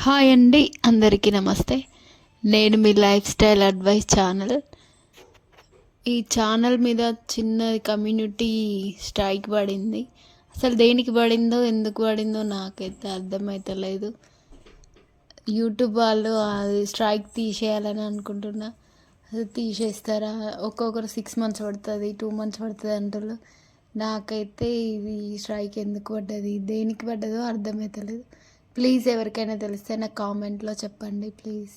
Hi అండి, అందరికీ నమస్తే. నేను మీ లైఫ్ స్టైల్ అడ్వైస్ ఛానల్. ఈ ఛానల్ మీద చిన్న కమ్యూనిటీ స్ట్రైక్ పడింది. అసలు దేనికి పడిందో ఎందుకు పడిందో నాకైతే అర్థమవుతలేదు. యూట్యూబ్ వాళ్ళు అది స్ట్రైక్ తీసేయాలని అనుకుంటున్నా. అది తీసేస్తారా? ఒక్కొక్కరు 6 months పడుతుంది, 2 months పడుతుంది అంటారు. నాకైతే ఇది స్ట్రైక్ ఎందుకు పడ్డది, దేనికి పడ్డదో అర్థమవుతలేదు. ప్లీజ్ ఎవరికైనా తెలిస్తే నాకు కామెంట్లో చెప్పండి ప్లీజ్.